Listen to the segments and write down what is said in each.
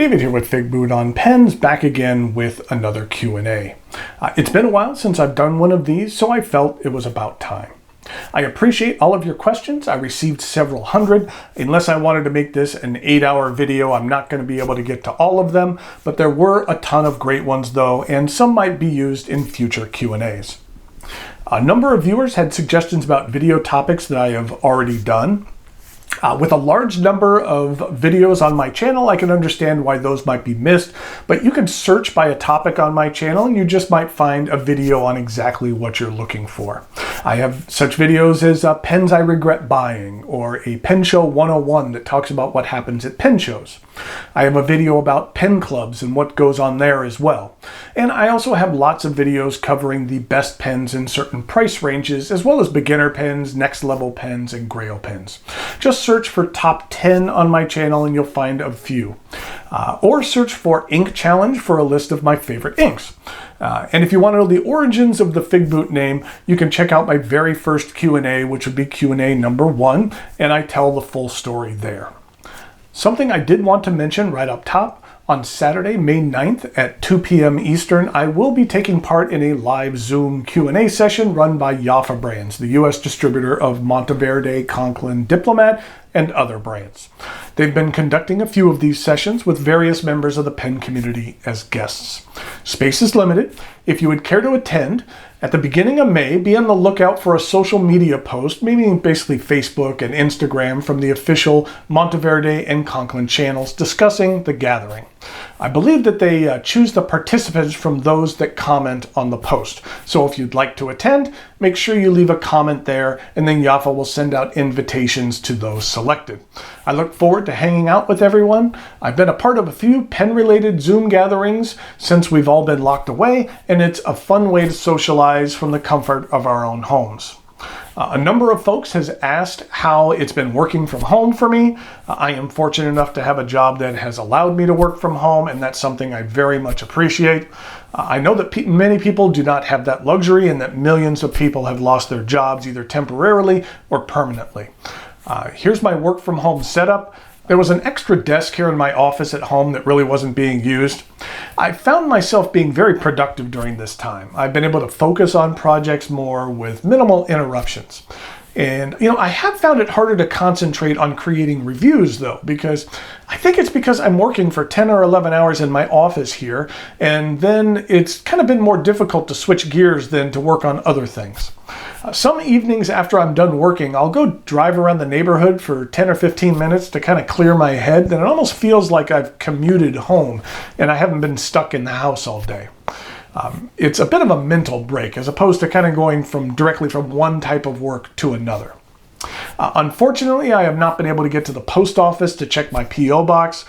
David here with Figboot on Pens, back again with another Q&A. It's been a while since I've done one of these, so I felt it was about time. I appreciate all of your questions. I received several hundred. Unless I wanted to make this an 8-hour video, I'm not going to be able to get to all of them, but there were a ton of great ones though, and some might be used in future Q&As. A number of viewers had suggestions about video topics that I have already done. With a large number of videos on my channel, I can understand why those might be missed, but you can search by a topic on my channel and you just might find a video on exactly what you're looking for. I have such videos as Pens I Regret Buying, or a Pen Show 101 that talks about what happens at pen shows. I have a video about pen clubs and what goes on there as well. And I also have lots of videos covering the best pens in certain price ranges, as well as beginner pens, next level pens, and Grail pens. Just search for top 10 on my channel and you'll find a few. Or search for Ink Challenge for a list of my favorite inks. And if you want to know the origins of the Figboot name, you can check out my very first Q&A, which would be Q&A number 1, and I tell the full story there. Something I did want to mention right up top, on Saturday, May 9th at 2 p.m. Eastern, I will be taking part in a live Zoom Q&A session run by Jaffa Brands, the U.S. distributor of Monteverde, Conklin, Diplomat, and other brands. They've been conducting a few of these sessions with various members of the pen community as guests. Space is limited. If you would care to attend, at the beginning of May, be on the lookout for a social media post, maybe basically Facebook and Instagram, from the official Monteverde and Conklin channels discussing the gathering. I believe that they choose the participants from those that comment on the post. So if you'd like to attend, make sure you leave a comment there, and then Jaffa will send out invitations to those selected. I look forward to hanging out with everyone. I've been a part of a few pen-related Zoom gatherings since we've all been locked away, and it's a fun way to socialize from the comfort of our own homes. A number of folks has asked how it's been working from home for me. I am fortunate enough to have a job that has allowed me to work from home, and that's something I very much appreciate. I know that many people do not have that luxury, and that millions of people have lost their jobs either temporarily or permanently. Here's my work from home setup. There was an extra desk here in my office at home that really wasn't being used. I found myself being very productive during this time. I've been able to focus on projects more with minimal interruptions. And, I have found it harder to concentrate on creating reviews though, because I think it's because I'm working for 10 or 11 hours in my office here, and then it's kind of been more difficult to switch gears than to work on other things. Some evenings after I'm done working, I'll go drive around the neighborhood for 10 or 15 minutes to kind of clear my head. Then it almost feels like I've commuted home and I haven't been stuck in the house all day. It's a bit of a mental break as opposed to kind of going directly from one type of work to another. Unfortunately, I have not been able to get to the post office to check my P.O. box,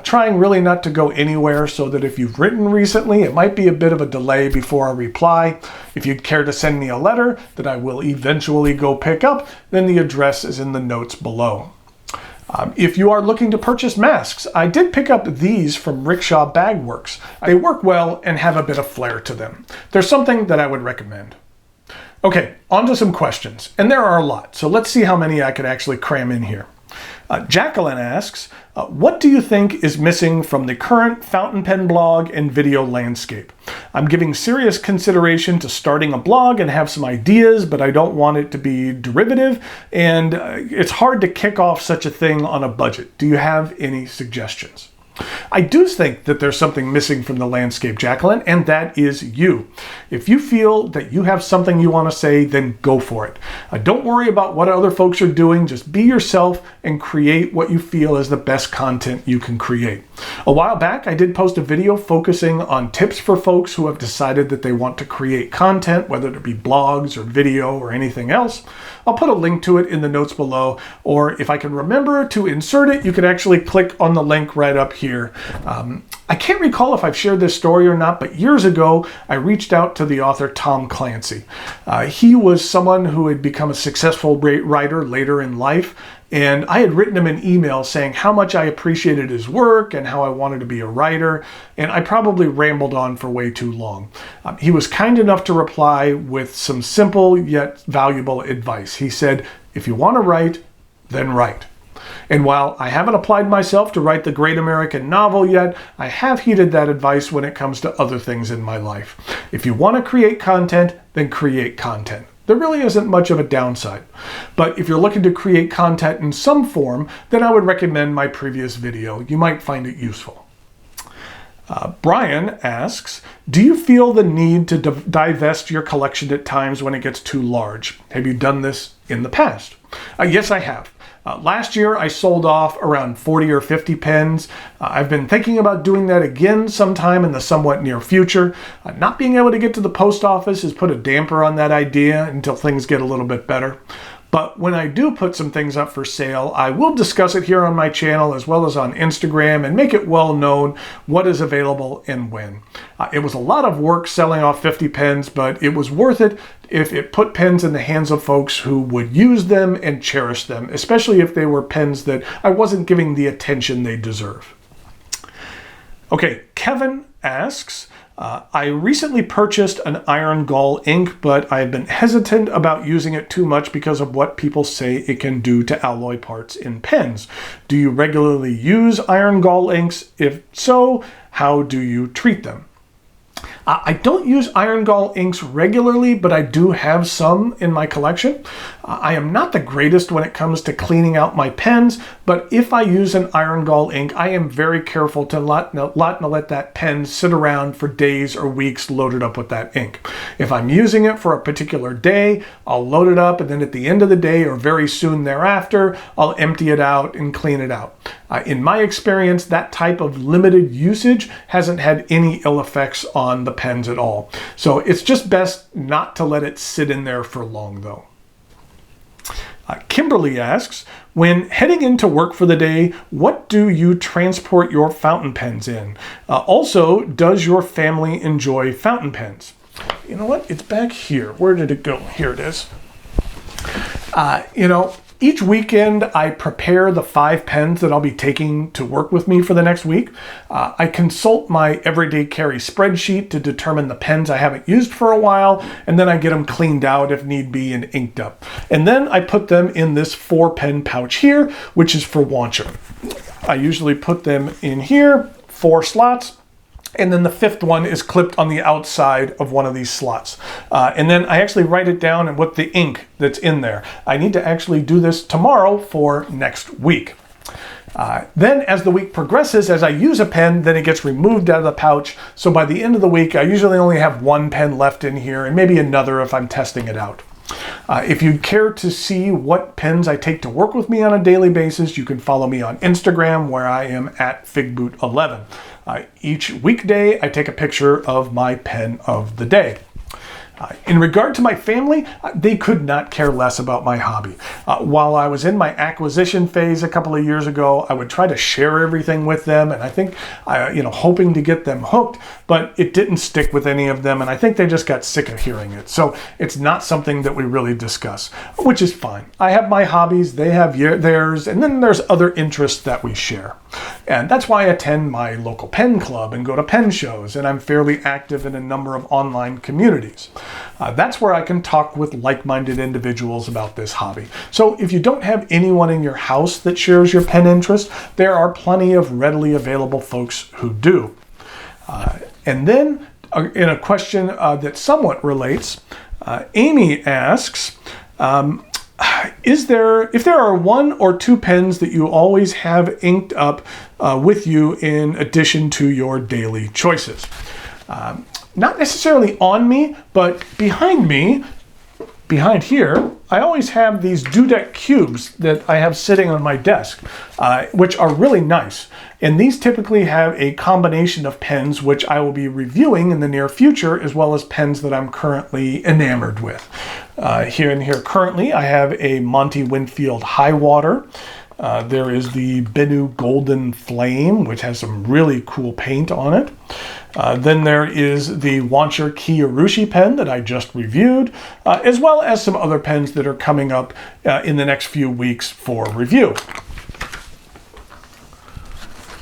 trying really not to go anywhere, so that if you've written recently, it might be a bit of a delay before I reply. If you'd care to send me a letter that I will eventually go pick up, then the address is in the notes below. If you are looking to purchase masks, I did pick up these from Rickshaw Bag Works. They work well and have a bit of flair to them. They're something that I would recommend. Okay, on to some questions, and there are a lot, so let's see how many I could actually cram in here. Jacqueline asks, what do you think is missing from the current fountain pen blog and video landscape? I'm giving serious consideration to starting a blog and have some ideas, but I don't want it to be derivative, and it's hard to kick off such a thing on a budget. Do you have any suggestions? I do think that there's something missing from the landscape, Jacqueline, and that is you. If you feel that you have something you want to say, then go for it. Don't worry about what other folks are doing. Just be yourself and create what you feel is the best content you can create. A while back, I did post a video focusing on tips for folks who have decided that they want to create content, whether it be blogs or video or anything else. I'll put a link to it in the notes below, or if I can remember to insert it, you can actually click on the link right up here. I can't recall if I've shared this story or not, but years ago, I reached out to the author Tom Clancy. He was someone who had become a successful writer later in life, and I had written him an email saying how much I appreciated his work and how I wanted to be a writer, and I probably rambled on for way too long. He was kind enough to reply with some simple yet valuable advice. He said, if you want to write, then write. And while I haven't applied myself to write the great American novel yet, I have heeded that advice when it comes to other things in my life. If you want to create content, then create content. There really isn't much of a downside. But if you're looking to create content in some form, then I would recommend my previous video. You might find it useful. Brian asks, do you feel the need to divest your collection at times when it gets too large? Have you done this in the past? Yes, I have. Last year, I sold off around 40 or 50 pens. I've been thinking about doing that again sometime in the somewhat near future. Not being able to get to the post office has put a damper on that idea until things get a little bit better. But when I do put some things up for sale, I will discuss it here on my channel as well as on Instagram and make it well known what is available and when. It was a lot of work selling off 50 pens, but it was worth it if it put pens in the hands of folks who would use them and cherish them, especially if they were pens that I wasn't giving the attention they deserve. Okay, Kevin asks, I recently purchased an iron Gall Ink, but I've been hesitant about using it too much because of what people say it can do to alloy parts in pens. Do you regularly use iron Gall Inks? If so, how do you treat them? I don't use iron Gall inks regularly, but I do have some in my collection. I am not the greatest when it comes to cleaning out my pens, but if I use an iron Gall ink, I am very careful to not let that pen sit around for days or weeks loaded up with that ink. If I'm using it for a particular day, I'll load it up, and then at the end of the day or very soon thereafter, I'll empty it out and clean it out. In my experience, that type of limited usage hasn't had any ill effects on the pens at all. So it's just best not to let it sit in there for long though. Kimberly asks, when heading into work for the day, what do you transport your fountain pens in? Also, does your family enjoy fountain pens? You know what? It's back here. Where did it go? Here it is. Each weekend I prepare the 5 pens that I'll be taking to work with me for the next week. I consult my everyday carry spreadsheet to determine the pens I haven't used for a while, and then I get them cleaned out if need be and inked up. And then I put them in this 4-pen pouch here, which is for wancher. I usually put them in here, 4 slots. And then the 5th one is clipped on the outside of one of these slots. And then I actually write it down and with the ink that's in there. I need to actually do this tomorrow for next week. Then as the week progresses, as I use a pen, then it gets removed out of the pouch. So by the end of the week, I usually only have 1 pen left in here and maybe another if I'm testing it out. If you'd care to see what pens I take to work with me on a daily basis, you can follow me on Instagram where I am at Figboot11. Each weekday, I take a picture of my pen of the day. In regard to my family, they could not care less about my hobby. While I was in my acquisition phase a couple of years ago, I would try to share everything with them, and I think, hoping to get them hooked, but it didn't stick with any of them, and I think they just got sick of hearing it. So it's not something that we really discuss, which is fine. I have my hobbies, they have theirs, and then there's other interests that we share. And that's why I attend my local pen club and go to pen shows, and I'm fairly active in a number of online communities. That's where I can talk with like-minded individuals about this hobby. So if you don't have anyone in your house that shares your pen interest, there are plenty of readily available folks who do. And then in a question that somewhat relates, Amy asks, if there are 1 or 2 pens that you always have inked up with you in addition to your daily choices. Not necessarily on me, but behind here, I always have these dudek cubes that I have sitting on my desk, which are really nice. And these typically have a combination of pens, which I will be reviewing in the near future, as well as pens that I'm currently enamored with. Here currently, I have a Monty Winfield High Water. There is the Bennu Golden Flame, which has some really cool paint on it. Then there is the Wancher Kiyorushi pen that I just reviewed, as well as some other pens that are coming up in the next few weeks for review.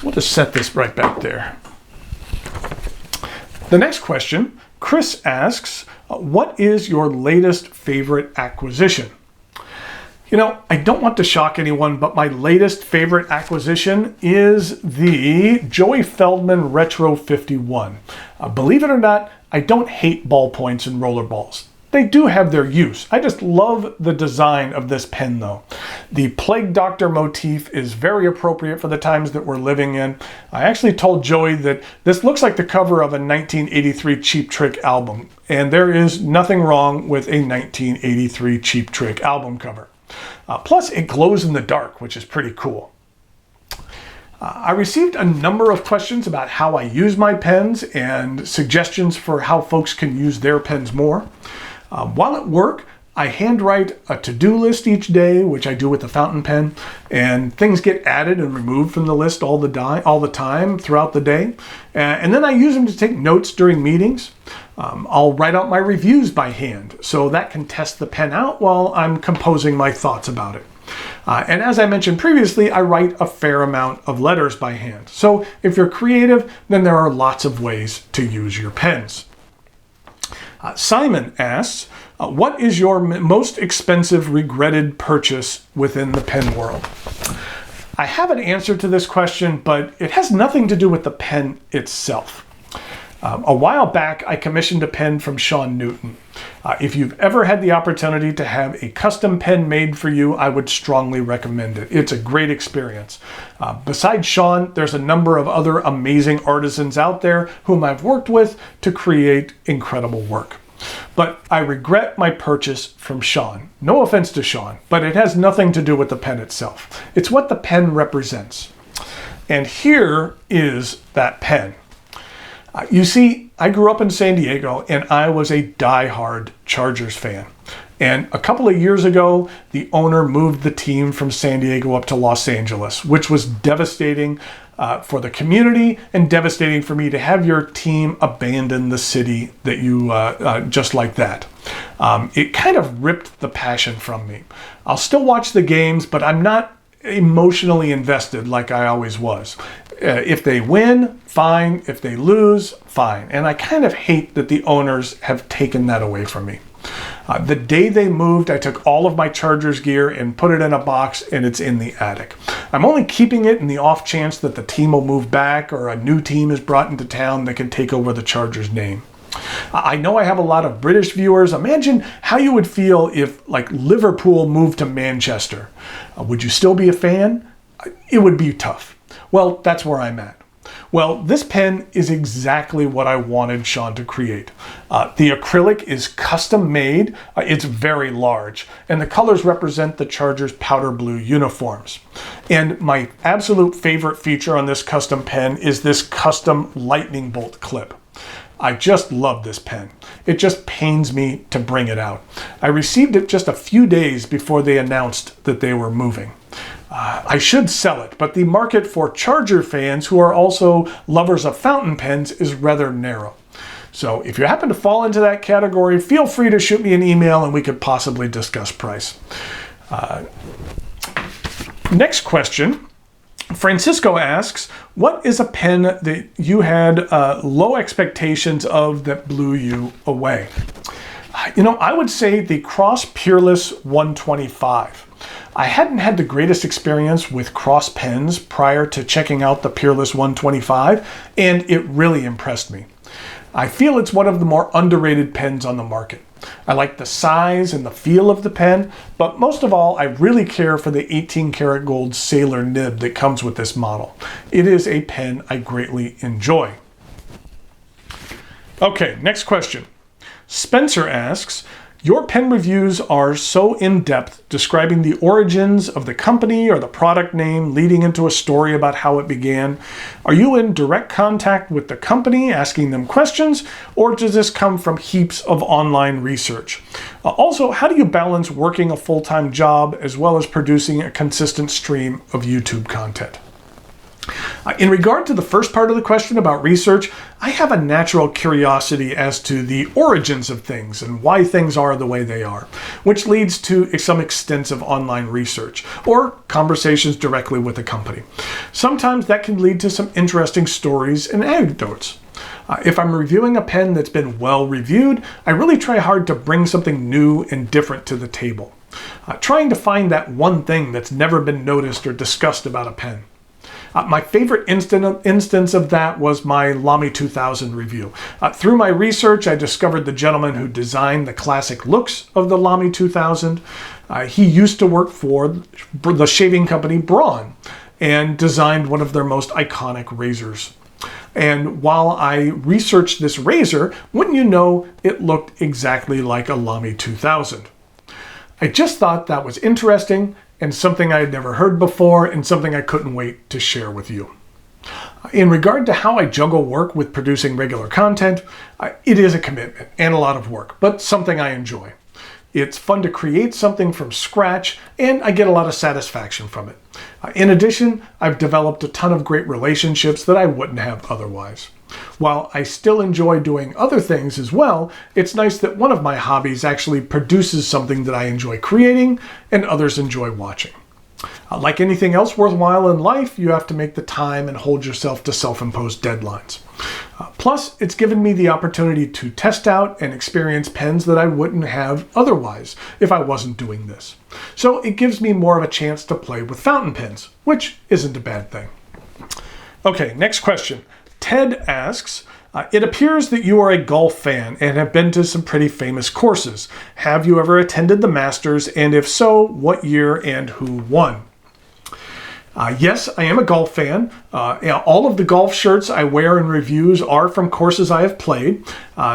We'll just set this right back there. The next question, Chris asks, what is your latest favorite acquisition? You know, I don't want to shock anyone, but my latest favorite acquisition is the Joey Feldman Retro 51. Believe it or not, I don't hate ballpoints and roller balls. They do have their use. I just love the design of this pen though. The Plague Doctor motif is very appropriate for the times that we're living in. I actually told Joey that this looks like the cover of a 1983 Cheap Trick album, and there is nothing wrong with a 1983 Cheap Trick album cover. Plus, it glows in the dark, which is pretty cool. I received a number of questions about how I use my pens and suggestions for how folks can use their pens more. While at work, I handwrite a to-do list each day, which I do with the fountain pen, and things get added and removed from the list all the time throughout the day. And then I use them to take notes during meetings. I'll write out my reviews by hand, so that can test the pen out while I'm composing my thoughts about it. And as I mentioned previously, I write a fair amount of letters by hand. So if you're creative, then there are lots of ways to use your pens. Simon asks, what is your most expensive regretted purchase within the pen world? I have an answer to this question, but it has nothing to do with the pen itself. A while back, I commissioned a pen from Sean Newton. If you've ever had the opportunity to have a custom pen made for you, I would strongly recommend it. It's a great experience. Besides Sean, there's a number of other amazing artisans out there whom I've worked with to create incredible work. But I regret my purchase from Sean. No offense to Sean, but it has nothing to do with the pen itself. It's what the pen represents. And here is that pen. You see, I grew up in San Diego and I was a die-hard Chargers fan. And a couple of years ago, the owner moved the team from San Diego up to Los Angeles, which was devastating for the community and devastating for me to have your team abandon the city that you just like that. It kind of ripped the passion from me. I'll still watch the games, but I'm not emotionally invested like I always was. If they win, fine. If they lose, fine. And I kind of hate that the owners have taken that away from me. The day they moved, I took all of my Chargers gear and put it in a box, and it's in the attic. I'm only keeping it in the off chance that the team will move back or a new team is brought into town that can take over the Chargers name. I know I have a lot of British viewers. Imagine how you would feel if, like, Liverpool moved to Manchester. Would you still be a fan? It would be tough. Well, that's where I'm at. Well, this pen is exactly what I wanted Sean to create. The acrylic is custom made. It's very large, and the colors represent the Chargers powder blue uniforms. And my absolute favorite feature on this custom pen is this custom lightning bolt clip. I just love this pen. It just pains me to bring it out. I received it just a few days before they announced that they were moving. I should sell it, but the market for Charger fans who are also lovers of fountain pens is rather narrow. So if you happen to fall into that category, feel free to shoot me an email and we could possibly discuss price. Next question. Francisco asks, what is a pen that you had low expectations of that blew you away? You know, I would say the Cross Peerless 125. I hadn't had the greatest experience with Cross pens prior to checking out the Peerless 125, and it really impressed me. I feel it's one of the more underrated pens on the market. I like the size and the feel of the pen, but most of all, I really care for the 18 karat gold Sailor nib that comes with this model. It is a pen I greatly enjoy. Okay, next question. Spencer asks, your pen reviews are so in-depth, describing the origins of the company or the product name, leading into a story about how it began. Are you in direct contact with the company, asking them questions, or does this come from heaps of online research? Also, how do you balance working a full-time job as well as producing a consistent stream of YouTube content? In regard to the first part of the question about research, I have a natural curiosity as to the origins of things and why things are the way they are, which leads to some extensive online research or conversations directly with the company. Sometimes that can lead to some interesting stories and anecdotes. If I'm reviewing a pen that's been well reviewed, I really try hard to bring something new and different to the table. trying to find that one thing that's never been noticed or discussed about a pen. My favorite instance of that was my Lamy 2000 review. Through my research, I discovered the gentleman who designed the classic looks of the Lamy 2000. He used to work for the shaving company Braun and designed one of their most iconic razors. And while I researched this razor, wouldn't you know, it looked exactly like a Lamy 2000. I just thought that was interesting and something I had never heard before and something I couldn't wait to share with you. In regard to how I juggle work with producing regular content, it is a commitment and a lot of work, but something I enjoy. It's fun to create something from scratch, and I get a lot of satisfaction from it. In addition, I've developed a ton of great relationships that I wouldn't have otherwise. While I still enjoy doing other things as well, it's nice that one of my hobbies actually produces something that I enjoy creating and others enjoy watching. Like anything else worthwhile in life, you have to make the time and hold yourself to self-imposed deadlines. Plus, it's given me the opportunity to test out and experience pens that I wouldn't have otherwise if I wasn't doing this. So it gives me more of a chance to play with fountain pens, which isn't a bad thing. Okay, next question. Ted asks, it appears that you are a golf fan and have been to some pretty famous courses. Have you ever attended the Masters, and if so, what year and who won? Yes, I am a golf fan. All of the golf shirts I wear in reviews are from courses I have played.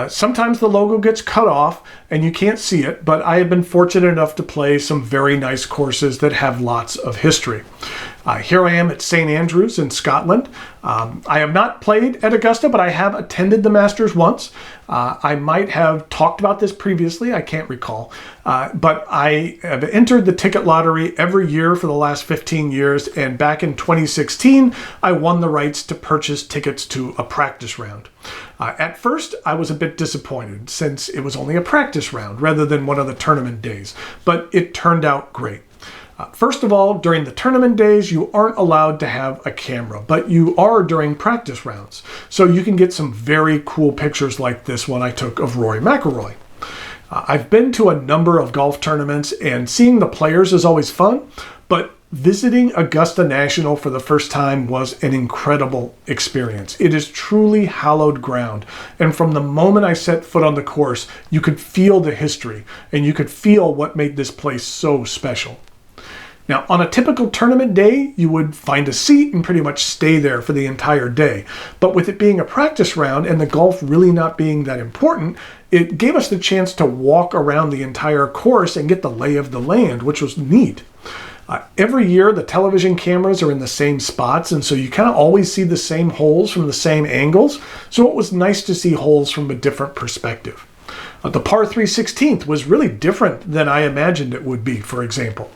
Sometimes the logo gets cut off and you can't see it, but I have been fortunate enough to play some very nice courses that have lots of history. Here I am at St. Andrews in Scotland. I have not played at Augusta, but I have attended the Masters once. I might have talked about this previously, I can't recall. But I have entered the ticket lottery every year for the last 15 years, and back in 2016, I won the rights to purchase tickets to a practice round. At first, I was a bit disappointed since it was only a practice round rather than one of the tournament days, but it turned out great. First of all, during the tournament days, you aren't allowed to have a camera, but you are during practice rounds. So you can get some very cool pictures like this one I took of Rory McIlroy. I've been to a number of golf tournaments, and seeing the players is always fun, but visiting Augusta National for the first time was an incredible experience. It is truly hallowed ground, and from the moment I set foot on the course, you could feel the history, and you could feel what made this place so special. Now, on a typical tournament day, you would find a seat and pretty much stay there for the entire day. But with it being a practice round and the golf really not being that important, it gave us the chance to walk around the entire course and get the lay of the land, which was neat. Every year, the television cameras are in the same spots, and so you kind of always see the same holes from the same angles. So it was nice to see holes from a different perspective. The par 3 16th was really different than I imagined it would be, for example.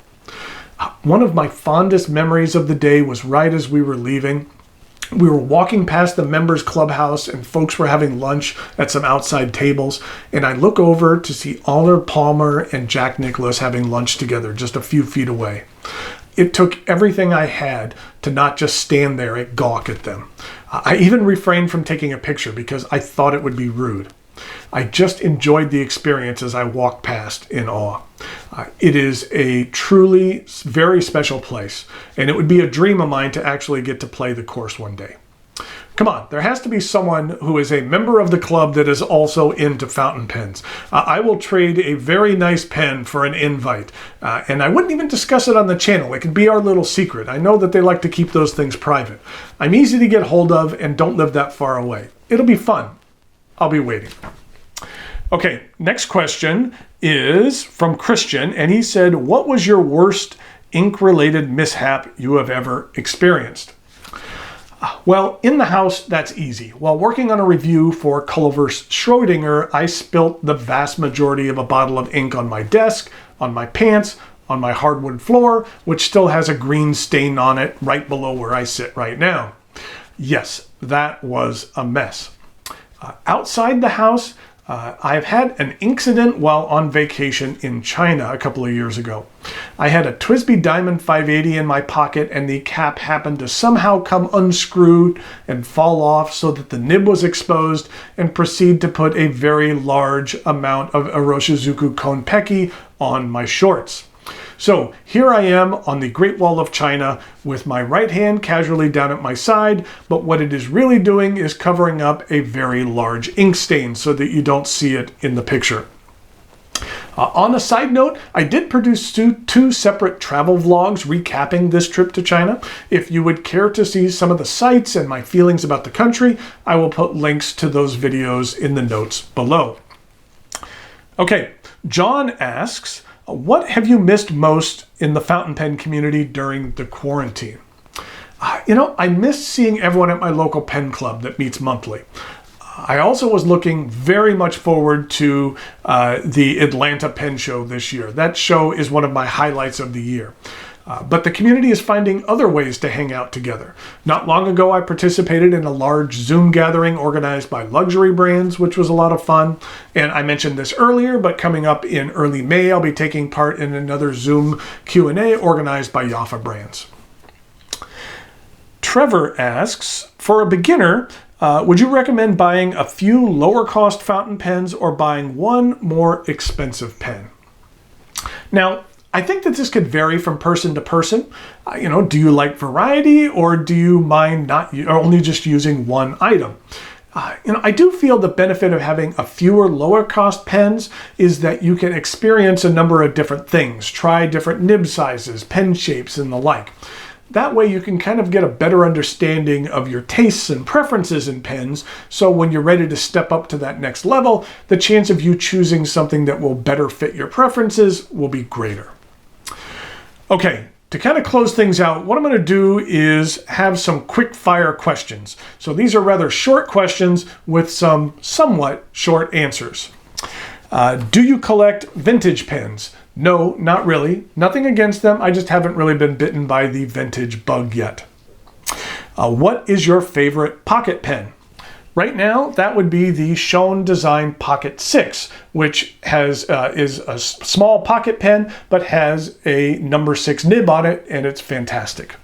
One of my fondest memories of the day was right as we were leaving. We were walking past the members clubhouse and folks were having lunch at some outside tables, and I look over to see Arnold Palmer and Jack Nicklaus having lunch together just a few feet away. It took everything I had to not just stand there and gawk at them. I even refrained from taking a picture because I thought it would be rude. I just enjoyed the experience as I walked past in awe. It is a truly very special place, and it would be a dream of mine to actually get to play the course one day. Come on, there has to be someone who is a member of the club that is also into fountain pens. I will trade a very nice pen for an invite, and I wouldn't even discuss it on the channel. It could be our little secret. I know that they like to keep those things private. I'm easy to get hold of and don't live that far away. It'll be fun. I'll be waiting. Okay, next question is from Christian, and he said, what was your worst ink-related mishap you have ever experienced? Well, in the house, that's easy. While working on a review for Culver's Schrödinger, I spilt the vast majority of a bottle of ink on my desk, on my pants, on my hardwood floor, which still has a green stain on it right below where I sit right now. Yes, that was a mess. Outside the house, I've had an incident while on vacation in China a couple of years ago. I had a TWSBI Diamond 580 in my pocket, and the cap happened to somehow come unscrewed and fall off so that the nib was exposed, and proceed to put a very large amount of Iroshizuku Konpeki on my shorts. So here I am on the Great Wall of China with my right hand casually down at my side, but what it is really doing is covering up a very large ink stain so that you don't see it in the picture. On a side note, I did produce two separate travel vlogs recapping this trip to China. If you would care to see some of the sights and my feelings about the country, I will put links to those videos in the notes below. Okay, John asks, what have you missed most in the fountain pen community during the quarantine? I missed seeing everyone at my local pen club that meets monthly. I also was looking very much forward to the Atlanta Pen Show this year. That show is one of my highlights of the year. But the community is finding other ways to hang out together. Not long ago, I participated in a large Zoom gathering organized by luxury brands, which was a lot of fun. And I mentioned this earlier, but coming up in early May, I'll be taking part in another Zoom Q&A organized by Jaffa Brands. Trevor asks, for a beginner, would you recommend buying a few lower cost fountain pens or buying one more expensive pen? Now, I think that this could vary from person to person. Do you like variety or do you mind only just using one item? I do feel the benefit of having a fewer lower cost pens is that you can experience a number of different things, try different nib sizes, pen shapes, and the like. That way you can kind of get a better understanding of your tastes and preferences in pens, so when you're ready to step up to that next level, the chance of you choosing something that will better fit your preferences will be greater. Okay, to kind of close things out, what I'm going to do is have some quick fire questions. So these are rather short questions with some somewhat short answers. Do you collect vintage pens? No, not really. Nothing against them. I just haven't really been bitten by the vintage bug yet. What is your favorite pocket pen? Right now, that would be the Schoen Design Pocket 6, which is a small pocket pen, but has a number 6 nib on it, and it's fantastic.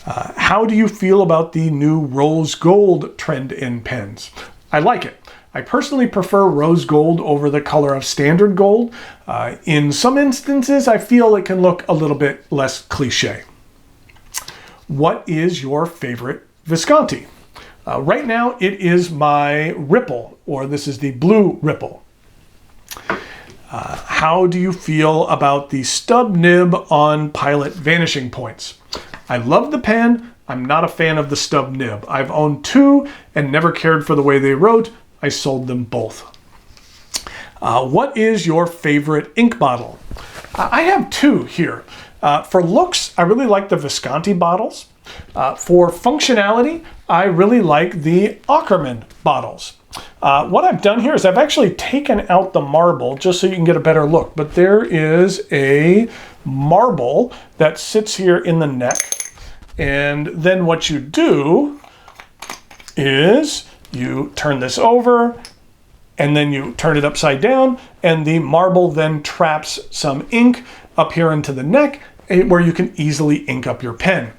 How do you feel about the new rose gold trend in pens? I like it. I personally prefer rose gold over the color of standard gold. In some instances, I feel it can look a little bit less cliche. What is your favorite Visconti? Right now, it is my Ripple, or this is the blue Ripple. How do you feel about the Stub Nib on Pilot Vanishing Points? I love the pen. I'm not a fan of the Stub Nib. I've owned two and never cared for the way they wrote. I sold them both. What is your favorite ink bottle? I have two here. For looks, I really like the Visconti bottles. For functionality, I really like the Ackerman bottles. What I've done here is I've actually taken out the marble just so you can get a better look, but there is a marble that sits here in the neck, and then what you do is you turn this over and then you turn it upside down, and the marble then traps some ink up here into the neck where you can easily ink up your pen.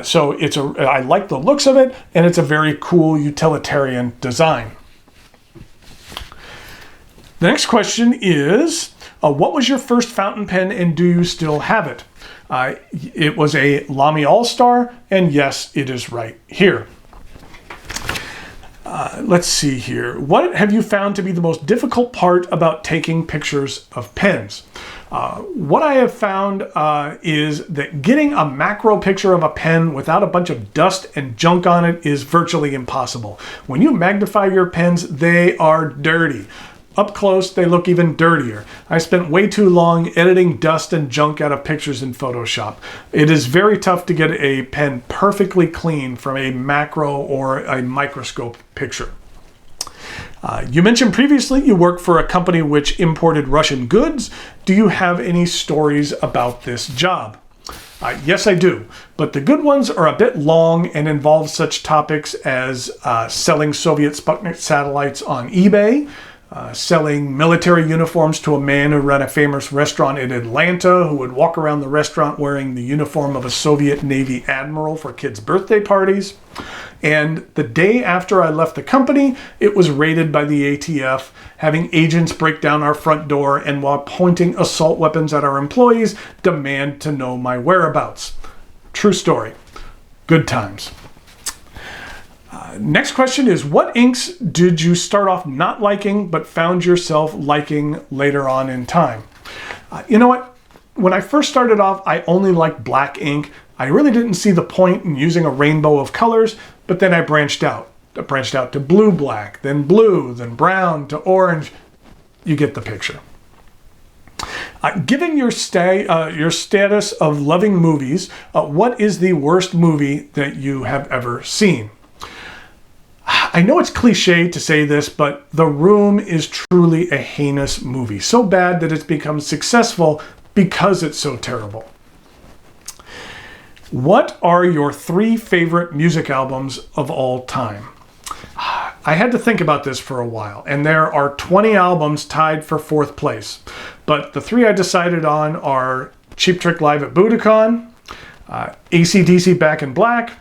So I like the looks of it, and it's a very cool utilitarian design. The next question is, what was your first fountain pen and do you still have it? It was a Lamy All-Star, and yes, it is right here. Let's see here. What have you found to be the most difficult part about taking pictures of pens? What I have found is that getting a macro picture of a pen without a bunch of dust and junk on it is virtually impossible. When you magnify your pens, they are dirty. Up close, they look even dirtier. I spent way too long editing dust and junk out of pictures in Photoshop. It is very tough to get a pen perfectly clean from a macro or a microscope picture. You mentioned previously you work for a company which imported Russian goods. Do you have any stories about this job? Yes, I do, but the good ones are a bit long and involve such topics as selling Soviet Sputnik satellites on eBay, selling military uniforms to a man who ran a famous restaurant in Atlanta, who would walk around the restaurant wearing the uniform of a Soviet Navy admiral for kids' birthday parties. And the day after I left the company, it was raided by the ATF, having agents break down our front door and, while pointing assault weapons at our employees, demand to know my whereabouts. True story. Good times. Next question is, what inks did you start off not liking but found yourself liking later on in time? You know what? When I first started off, I only liked black ink. I really didn't see the point in using a rainbow of colors, but then I branched out. I branched out to blue-black, then blue, then brown, to orange. You get the picture. Given your status of loving movies, what is the worst movie that you have ever seen? I know it's cliche to say this, but The Room is truly a heinous movie. So bad that it's become successful because it's so terrible. What are your 3 favorite music albums of all time? I had to think about this for a while, and there are 20 albums tied for 4th place. But the 3 I decided on are Cheap Trick Live at Budokan, AC/DC Back in Black,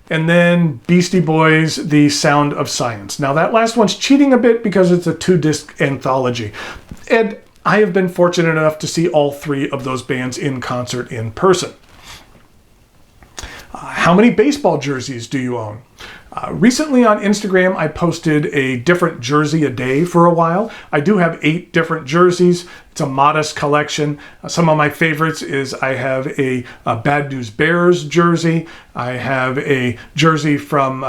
and then Beastie Boys, The Sound of Science. Now that last one's cheating a bit because it's a 2-disc anthology. And I have been fortunate enough to see all 3 of those bands in concert in person. How many baseball jerseys do you own? Recently on Instagram, I posted a different jersey a day for a while. I do have 8 different jerseys. It's a modest collection. Some of my favorites is I have a Bad News Bears jersey. I have a jersey from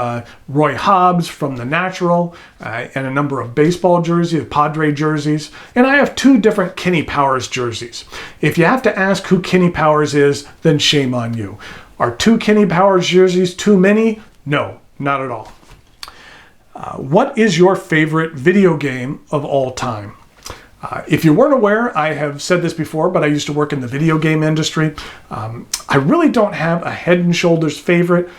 Roy Hobbs from The Natural, and a number of baseball jerseys, Padre jerseys. And I have 2 different Kenny Powers jerseys. If you have to ask who Kenny Powers is, then shame on you. Are 2 Kenny Powers jerseys too many? No, not at all. What is your favorite video game of all time? If you weren't aware, I have said this before, but I used to work in the video game industry. I really don't have a head and shoulders favorite.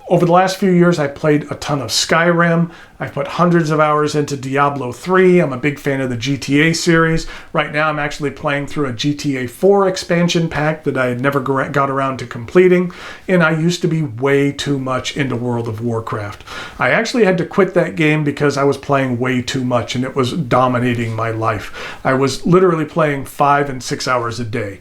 Over the last few years, I played a ton of Skyrim. I've put hundreds of hours into Diablo 3. I'm a big fan of the GTA series. Right now, I'm actually playing through a GTA 4 expansion pack that I had never got around to completing. And I used to be way too much into World of Warcraft. I actually had to quit that game because I was playing way too much and it was dominating my life. I was literally playing 5 and 6 hours a day.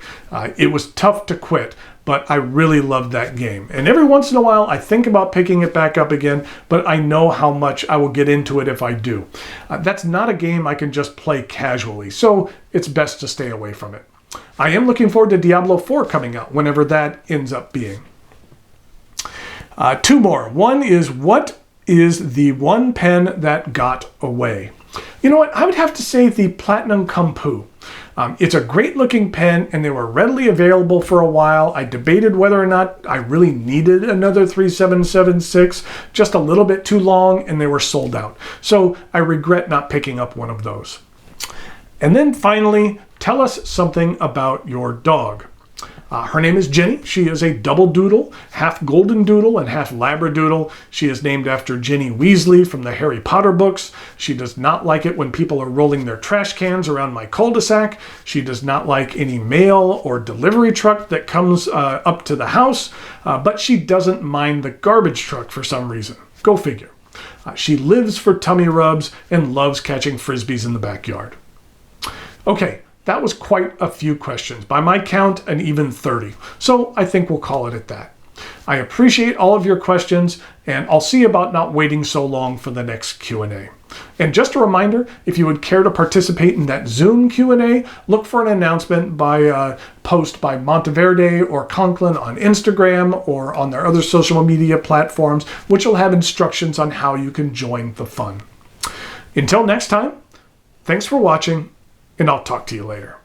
It was tough to quit, but I really loved that game. And every once in a while, I think about picking it back up again, but I know how much I will get into it if I do. That's not a game I can just play casually, so it's best to stay away from it. I am looking forward to Diablo 4 coming out, whenever that ends up being. 2 more. One is, what is the one pen that got away? You know what? I would have to say the Platinum Campu. It's a great looking pen and they were readily available for a while. I debated whether or not I really needed another 3776, just a little bit too long, and they were sold out. So I regret not picking up one of those. And then finally, tell us something about your dog. Her name is Jenny. She is a double doodle, half golden doodle and half labradoodle. She is named after Ginny Weasley from the Harry Potter books. She does not like it when people are rolling their trash cans around my cul-de-sac. She does not like any mail or delivery truck that comes up to the house, but she doesn't mind the garbage truck for some reason. Go figure. She lives for tummy rubs and loves catching frisbees in the backyard. Okay. That was quite a few questions. By my count, an even 30. So I think we'll call it at that. I appreciate all of your questions, and I'll see about not waiting so long for the next Q&A. And just a reminder, if you would care to participate in that Zoom Q&A, look for an announcement by post by Monteverde or Conklin on Instagram or on their other social media platforms, which will have instructions on how you can join the fun. Until next time, thanks for watching, and I'll talk to you later.